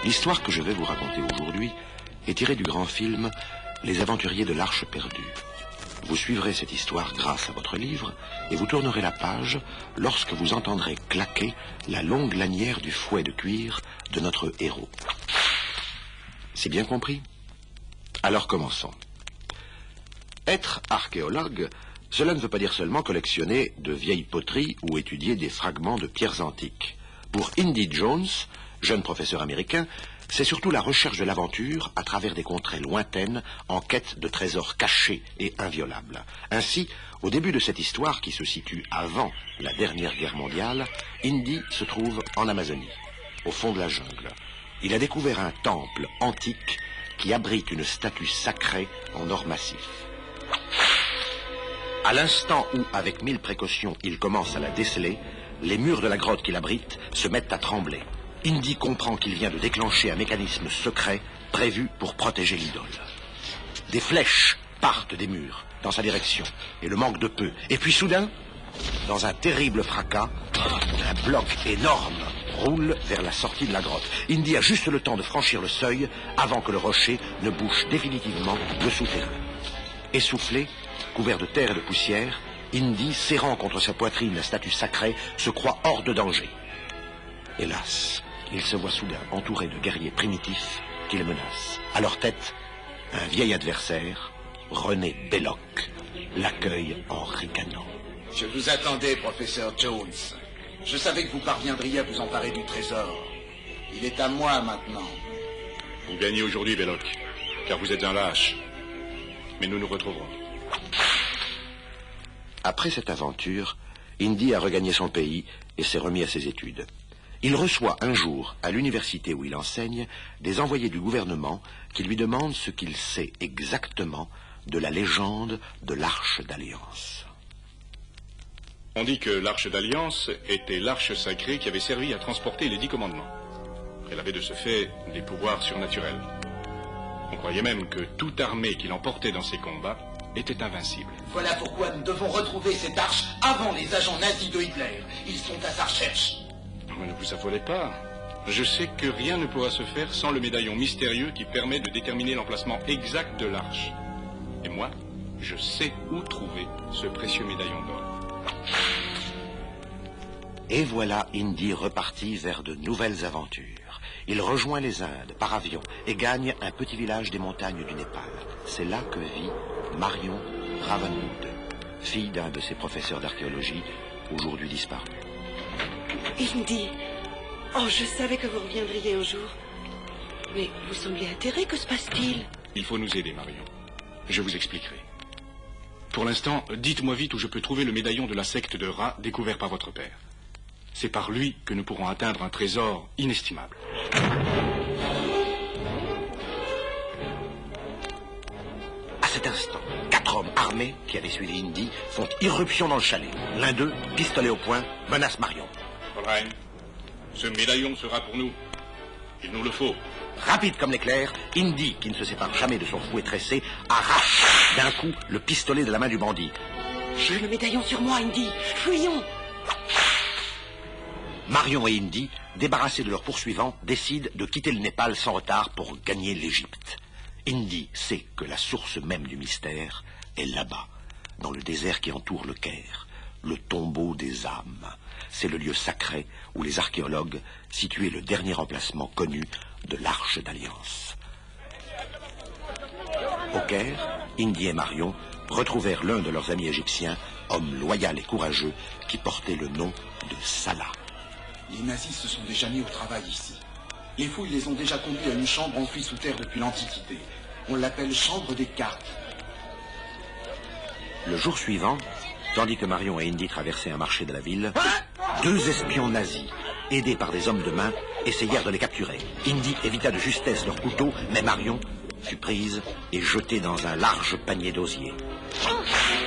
L'histoire que je vais vous raconter aujourd'hui est tirée du grand film Les Aventuriers de l'Arche perdue. Vous suivrez cette histoire grâce à votre livre et vous tournerez la page lorsque vous entendrez claquer la longue lanière du fouet de cuir de notre héros. C'est bien compris? Alors commençons. Être archéologue, cela ne veut pas dire seulement collectionner de vieilles poteries ou étudier des fragments de pierres antiques. Pour Indy Jones, jeune professeur américain, c'est surtout la recherche de l'aventure à travers des contrées lointaines en quête de trésors cachés et inviolables. Ainsi, au début de cette histoire qui se situe avant la dernière guerre mondiale, Indy se trouve en Amazonie, au fond de la jungle. Il a découvert un temple antique qui abrite une statue sacrée en or massif. À l'instant où, avec 1000 précautions, il commence à la déceler, les murs de la grotte qui l'abrite se mettent à trembler. Indy comprend qu'il vient de déclencher un mécanisme secret prévu pour protéger l'idole. Des flèches partent des murs dans sa direction, et le manque de peu. Et puis soudain, dans un terrible fracas, un bloc énorme roule vers la sortie de la grotte. Indy a juste le temps de franchir le seuil avant que le rocher ne bouche définitivement le souterrain. Essoufflé, couvert de terre et de poussière, Indy, serrant contre sa poitrine la statue sacrée, se croit hors de danger. Hélas, il se voit soudain entouré de guerriers primitifs qui le menacent. À leur tête, un vieil adversaire, René Belloc, l'accueille en ricanant. Je vous attendais, professeur Jones. Je savais que vous parviendriez à vous emparer du trésor. Il est à moi maintenant. Vous gagnez aujourd'hui, Belloc, car vous êtes un lâche. Mais nous nous retrouverons. Après cette aventure, Indy a regagné son pays et s'est remis à ses études. Il reçoit un jour, à l'université où il enseigne, des envoyés du gouvernement qui lui demandent ce qu'il sait exactement de la légende de l'Arche d'Alliance. On dit que l'Arche d'Alliance était l'arche sacrée qui avait servi à transporter les 10 commandements. Elle avait de ce fait des pouvoirs surnaturels. On croyait même que toute armée qui l'emportait dans ses combats était invincible. Voilà pourquoi nous devons retrouver cette arche avant les agents nazis de Hitler. Ils sont à sa recherche. Mais ne vous affolez pas. Je sais que rien ne pourra se faire sans le médaillon mystérieux qui permet de déterminer l'emplacement exact de l'arche. Et moi, je sais où trouver ce précieux médaillon d'or. Et voilà Indy reparti vers de nouvelles aventures. Il rejoint les Indes par avion et gagne un petit village des montagnes du Népal. C'est là que vit Marion Ravenwood, fille d'un de ses professeurs d'archéologie, aujourd'hui disparu. Indy, oh, je savais que vous reviendriez un jour. Mais vous semblez atterré, que se passe-t-il? Il faut nous aider, Marion. Je vous expliquerai. Pour l'instant, dites-moi vite où je peux trouver le médaillon de la secte de Ra découvert par votre père. C'est par lui que nous pourrons atteindre un trésor inestimable. À cet instant, 4 hommes armés qui avaient suivi Indy font irruption dans le chalet. L'un d'eux, pistolet au poing, menace Marion. Coleraine, ce médaillon sera pour nous. Il nous le faut. Rapide comme l'éclair, Indy, qui ne se sépare jamais de son fouet tressé, arrache d'un coup le pistolet de la main du bandit. J'ai le médaillon sur moi, Indy. Fuyons. Marion et Indy, débarrassés de leurs poursuivants, décident de quitter le Népal sans retard pour gagner l'Égypte. Indy sait que la source même du mystère est là-bas, dans le désert qui entoure le Caire, le tombeau des âmes. C'est le lieu sacré où les archéologues situaient le dernier emplacement connu de l'Arche d'Alliance. Au Caire, Indy et Marion retrouvèrent l'un de leurs amis égyptiens, homme loyal et courageux, qui portait le nom de Salah. Les nazis se sont déjà mis au travail ici. Les fouilles les ont déjà conduits à une chambre enfouie sous terre depuis l'Antiquité. On l'appelle chambre des cartes. Le jour suivant, tandis que Marion et Indy traversaient un marché de la ville, 2 espions nazis, aidés par des hommes de main, essayèrent de les capturer. Indy évita de justesse leur couteau, mais Marion fut prise et jetée dans un large panier d'osier.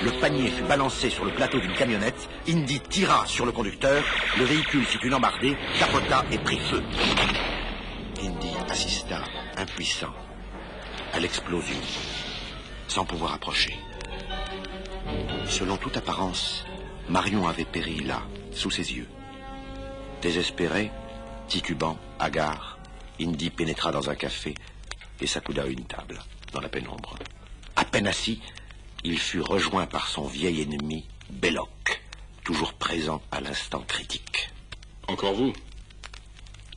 Le panier fut balancé sur le plateau d'une camionnette, Indy tira sur le conducteur, le véhicule fit une embardée, capota et prit feu. Indy assista, impuissant, à l'explosion, sans pouvoir approcher. Selon toute apparence, Marion avait péri là, sous ses yeux. Désespéré, titubant, hagard, Indy pénétra dans un café et s'accouda à une table, dans la pénombre. À peine assis, il fut rejoint par son vieil ennemi, Belloc, toujours présent à l'instant critique. Encore vous?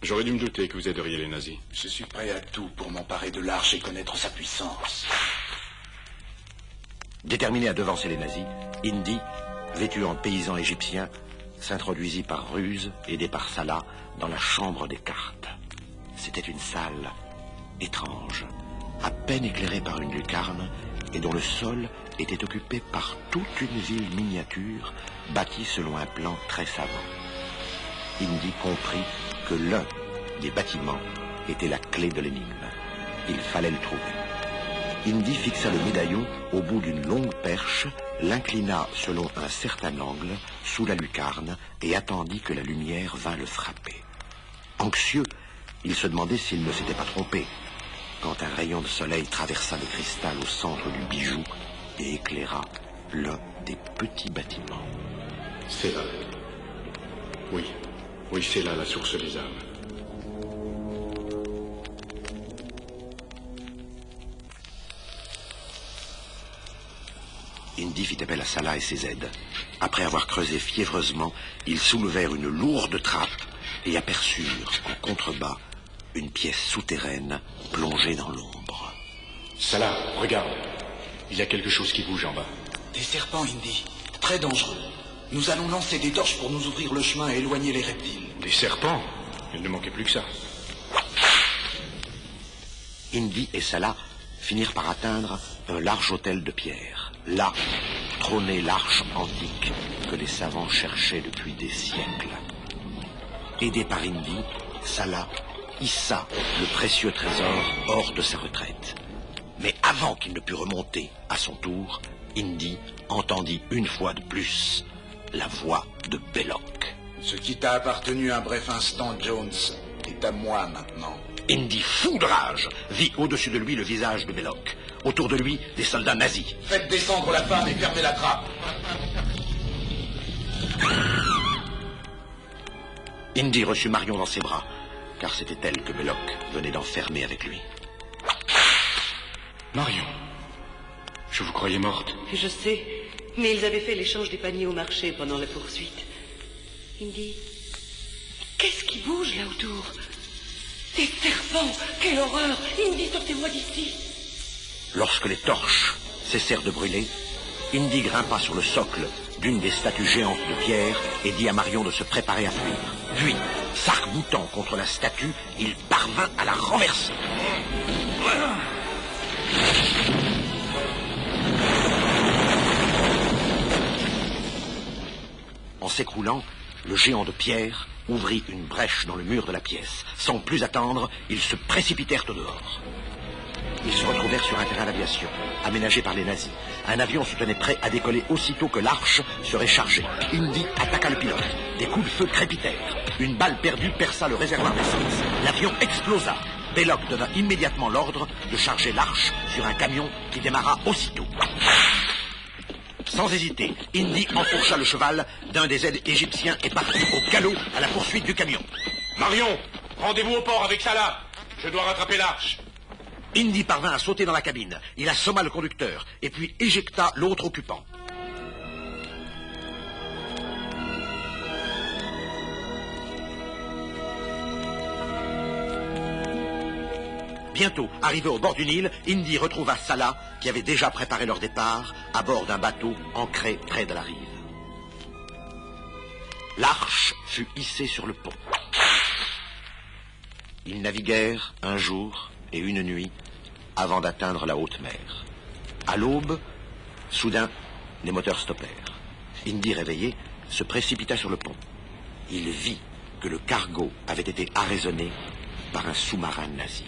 J'aurais dû me douter que vous aideriez les nazis. Je suis prêt à tout pour m'emparer de l'Arche et connaître sa puissance. Déterminé à devancer les nazis, Indy, vêtu en paysan égyptien, s'introduisit par ruse, aidé par Salah, dans la chambre des cartes. C'était une salle étrange, à peine éclairée par une lucarne, et dont le sol était occupé par toute une ville miniature, bâtie selon un plan très savant. Indy comprit que l'un des bâtiments était la clé de l'énigme. Il fallait le trouver. Indy fixa le médaillon au bout d'une longue perche, l'inclina selon un certain angle, sous la lucarne, et attendit que la lumière vînt le frapper. Anxieux, il se demandait s'il ne s'était pas trompé, quand un rayon de soleil traversa le cristal au centre du bijou et éclaira l'un des petits bâtiments. C'est là. Oui, c'est là la source des âmes. Indy fit appel à Salah et ses aides. Après avoir creusé fiévreusement, ils soulevèrent une lourde trappe et aperçurent en contrebas une pièce souterraine plongée dans l'ombre. Salah, regarde. Il y a quelque chose qui bouge en bas. Des serpents, Indy. Très dangereux. Nous allons lancer des torches pour nous ouvrir le chemin et éloigner les reptiles. Des serpents? Il ne manquait plus que ça. Indy et Salah finirent par atteindre un large autel de pierre. Là trônait l'arche antique que les savants cherchaient depuis des siècles. Aidé par Indy, Salah hissa le précieux trésor hors de sa retraite. Mais avant qu'il ne pût remonter à son tour, Indy entendit une fois de plus la voix de Belloc. Ce qui t'a appartenu un bref instant, Jones, est à moi maintenant. Indy, fou de rage, vit au-dessus de lui le visage de Belloc. Autour de lui, des soldats nazis. Faites descendre la femme et fermez la trappe. Indy reçut Marion dans ses bras, car c'était elle que Belloc venait d'enfermer avec lui. Marion, je vous croyais morte. Je sais, mais ils avaient fait l'échange des paniers au marché pendant la poursuite. Indy, qu'est-ce qui bouge là autour? Des serpents! Quelle horreur! Indy, sortez-moi d'ici! Lorsque les torches cessèrent de brûler, Indy grimpa sur le socle d'une des statues géantes de pierre et dit à Marion de se préparer à fuir. Puis, s'arc-boutant contre la statue, il parvint à la renverser. En s'écroulant, le géant de pierre ouvrit une brèche dans le mur de la pièce. Sans plus attendre, ils se précipitèrent au dehors. Ils se retrouvèrent sur un terrain d'aviation, aménagé par les nazis. Un avion se tenait prêt à décoller aussitôt que l'arche serait chargée. Indy attaqua le pilote. Des coups de feu crépitèrent. Une balle perdue perça le réservoir d'essence. L'avion explosa. Belloc donna immédiatement l'ordre de charger l'arche sur un camion qui démarra aussitôt. Sans hésiter, Indy enfourcha le cheval d'un des aides égyptiens et partit au galop à la poursuite du camion. Marion, rendez-vous au port avec Salah. Je dois rattraper l'arche. Indy parvint à sauter dans la cabine. Il assomma le conducteur et puis éjecta l'autre occupant. Bientôt, arrivé au bord du Nil, Indy retrouva Salah, qui avait déjà préparé leur départ, à bord d'un bateau ancré près de la rive. L'arche fut hissée sur le pont. Ils naviguèrent un jour et une nuit avant d'atteindre la haute mer. À l'aube, soudain, les moteurs stoppèrent. Indy, réveillé, se précipita sur le pont. Il vit que le cargo avait été arraisonné par un sous-marin nazi.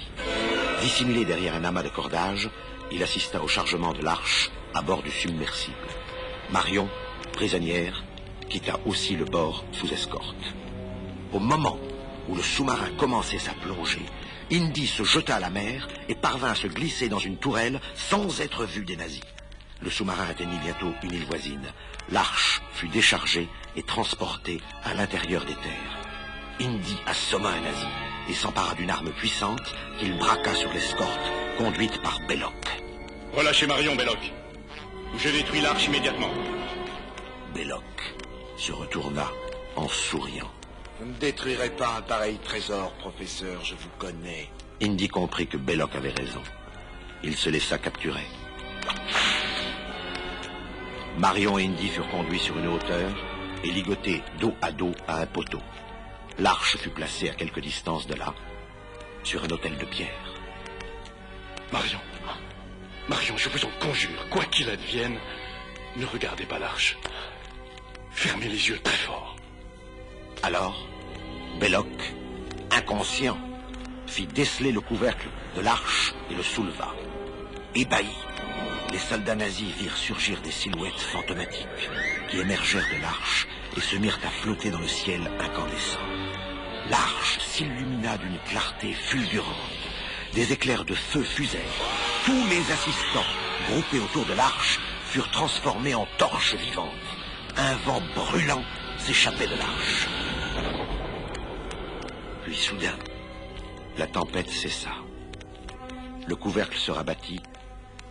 Dissimulé derrière un amas de cordage, il assista au chargement de l'arche à bord du submersible. Marion, prisonnière, quitta aussi le bord sous escorte. Au moment où le sous-marin commençait sa plongée, Indy se jeta à la mer et parvint à se glisser dans une tourelle sans être vu des nazis. Le sous-marin atteignit bientôt une île voisine. L'arche fut déchargée et transportée à l'intérieur des terres. Indy assomma un nazi. et s'empara d'une arme puissante qu'il braqua sur l'escorte, conduite par Belloc. Relâchez Marion, Belloc. Ou je détruis l'arche immédiatement. Belloc se retourna en souriant. Vous ne détruirez pas un pareil trésor, professeur, je vous connais. Indy comprit que Belloc avait raison. Il se laissa capturer. Marion et Indy furent conduits sur une hauteur et ligotés dos à dos à un poteau. L'arche fut placée à quelque distance de là, sur un autel de pierre. Marion, je vous en conjure, quoi qu'il advienne, ne regardez pas l'arche. Fermez les yeux très fort. Alors, Belloc, inconscient, fit déceler le couvercle de l'arche et le souleva. Ébahis, les soldats nazis virent surgir des silhouettes fantomatiques qui émergèrent de l'arche et se mirent à flotter dans le ciel incandescent. L'arche s'illumina d'une clarté fulgurante. Des éclairs de feu fusèrent. Tous les assistants, groupés autour de l'arche, furent transformés en torches vivantes. Un vent brûlant s'échappait de l'arche. Puis soudain, la tempête cessa. Le couvercle se rabattit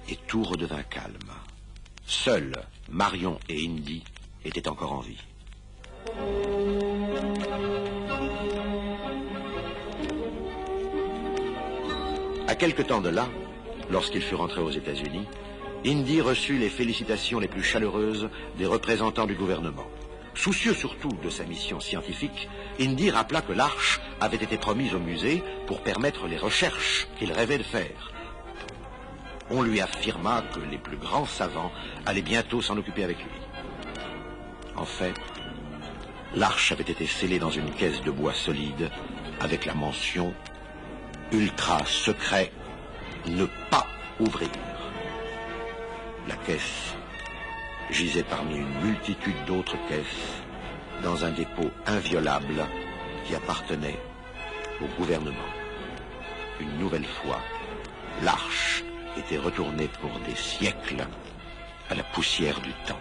et tout redevint calme. Seuls Marion et Indy étaient encore en vie. À quelque temps de là, lorsqu'il fut rentré aux États-Unis, Indy reçut les félicitations les plus chaleureuses des représentants du gouvernement. Soucieux surtout de sa mission scientifique, Indy rappela que l'arche avait été promise au musée pour permettre les recherches qu'il rêvait de faire. On lui affirma que les plus grands savants allaient bientôt s'en occuper avec lui. En fait, l'arche avait été scellée dans une caisse de bois solide avec la mention « Ultra secret, ne pas ouvrir ». La caisse gisait parmi une multitude d'autres caisses dans un dépôt inviolable qui appartenait au gouvernement. Une nouvelle fois, l'arche était retournée pour des siècles à la poussière du temps.